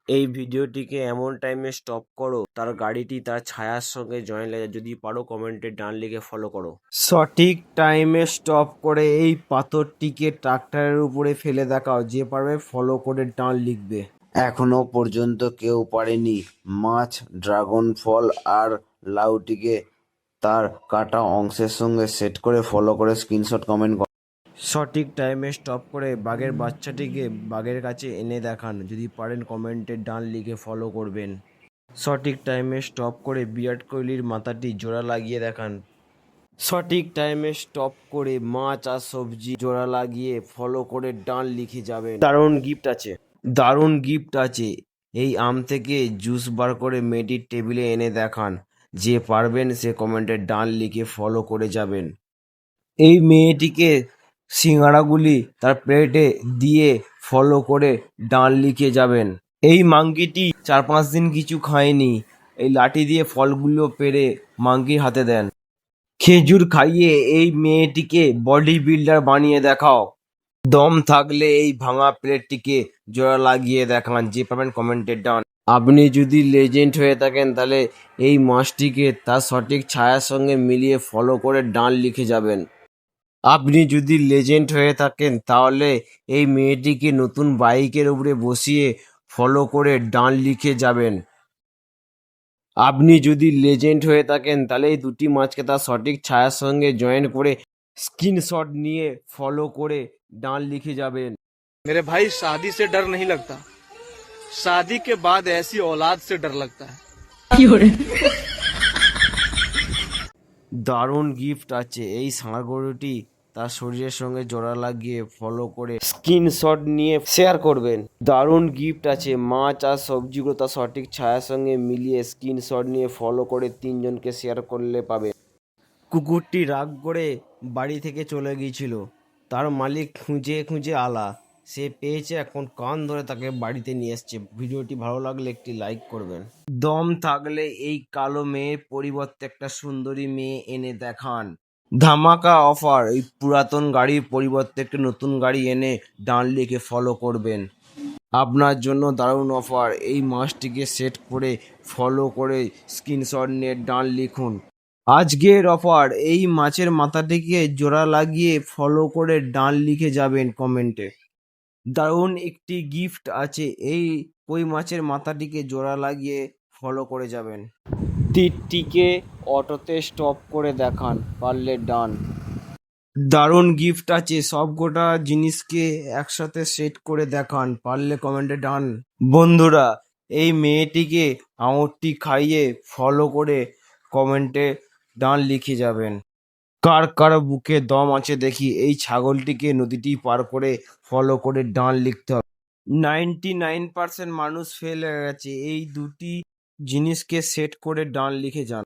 এই ভিডিওটিকে এমন টাইমে স্টপ করো তার গাড়িটি তার ছায়ার সঙ্গে জয়েন লাগে। যদি পারো কমেন্টে ডান লিখে ফলো করো। সঠিক টাইমে স্টপ করে এই পাথরটিকে ট্রাক্টরের উপরে ফেলে দেখাও। যে পারবে ফলো করে ডান লিখবে। এখনো পর্যন্ত কেউ পারেনি মাছ, ড্রাগন ফল আর লাউটিকে তার কাটা অংশের সঙ্গে সেট করে ফলো করে স্ক্রিনশট কমেন্ট করো। সঠিক টাইমে স্টপ করে বাঘের বাচ্চাটিকে বাঘের কাছে এনে দেখান। যদি পারেন কমেন্টে ডান লিখে ফলো করবেন। সঠিক টাইমে স্টপ করে বিরাট কোহলির মাথাটি জোড়া লাগিয়ে দেখান। সঠিক টাইমে স্টপ করে মাছ আর সবজি জোড়া লাগিয়ে ফলো করে ডান লিখে যাবেন। দারুণ গিফট আছে। এই আম থেকে জুস বার করে মেয়েটির টেবিলে এনে দেখান। যে পারবেন সে কমেন্টে ডান লিখে ফলো করে যাবেন। এই মেয়েটিকে সিঙ্গাড়াগুলি তার প্লেটে দিয়ে ফলো করে ডান লিখে যাবেন। এই মাঙ্কিটি 4-5 দিন কিছু খায়নি। এই লাঠি দিয়ে ফলগুলো পেড়ে মাঙ্কির হাতে দেন। খেজুর খাইয়ে এই মেয়েটিকে বডি বিল্ডার বানিয়ে দেখাও। দম থাকলে এই ভাঙা প্লেটটিকে জোড়া লাগিয়ে দেখান। যে পাবেন কমেন্টে ডান। আপনি যদি লেজেন্ড হয়ে থাকেন তাহলে এই মাছটিকে তার সঠিক ছায়ার সঙ্গে মিলিয়ে ফলো করে ডান লিখে যাবেন। আপনি যদি লেজেন্ড হয়ে থাকেন তাহলে এই মেয়েটিকে নতুন বাইকের উপরে বসিয়ে ফলো করে ডান লিখে যাবেন। আপনি যদি লেজেন্ড হয়ে থাকেন তাহলে এই দুটি মাছকে তার সঠিক ছায়ার সঙ্গে জয়েন করে স্ক্রিনশট নিয়ে ফলো করে ডান লিখে যাবেন। मेरे भाई शादी से डर नहीं लगता, शादी के बाद ऐसी औलाद से डर लगता है। দারুণ গিফট আছে। এই ষাঁড় গরুটি তার শরীরের সঙ্গে জোড়া লাগিয়ে ফলো করে স্ক্রিনশট নিয়ে শেয়ার করবেন। দারুণ গিফট আছে। মাছ আর সবজিগুলো তার সঠিক ছায়ার সঙ্গে মিলিয়ে স্ক্রিনশট নিয়ে ফলো করে 3 জনকে শেয়ার করলে পাবে। কুকুরটি রাগ করে বাড়ি থেকে চলে গিয়েছিল। তার মালিক খুঁজে খুঁজে আলা। সে পেয়েছে, এখন কান ধরে তাকে বাড়িতে নিয়ে এসছে। ভিডিওটি ভালো লাগলে একটি লাইক করবেন। দম থাকলে এই কালো মেয়ের পরিবর্তে একটা সুন্দরী মেয়ে এনে দেখান। ধামাকা অফার। এই পুরাতন গাড়ির পরিবর্তে একটা নতুন গাড়ি এনে ডান লিখে ফলো করবেন। আপনার জন্য দারুণ অফার। এই মাছটিকে সেট করে ফলো করে স্ক্রিনশট নিয়ে ডান লিখুন। আজকের অফার, এই মাছের মাথাটিকে জোড়া লাগিয়ে ফলো করে ডান লিখে যাবেন কমেন্টে। দারুণ একটি গিফট আছে। এই কই মাছের মাথাটিকে জোড়া লাগিয়ে ফলো করে যাবেন। তীরটিকে অটোতে স্টপ করে দেখান, পারলে ডান। দারুণ গিফট আছে। সব গোটা জিনিসকে একসাথে সেট করে দেখান, পারলে কমেন্টে ডান। বন্ধুরা, এই মেয়েটিকে আঙুরটি খাইয়ে ফলো করে কমেন্টে ডান লিখে যাবেন। কার কার বুকে দম আছে দেখি। এই ছাগলটিকে নদীটি পার করে ফলো করে ডান লিখতে হবে। 99% মানুষ ফেল হয়ে গেছে। এই দুটি জিনিসকে সেট করে ডান লিখে যান।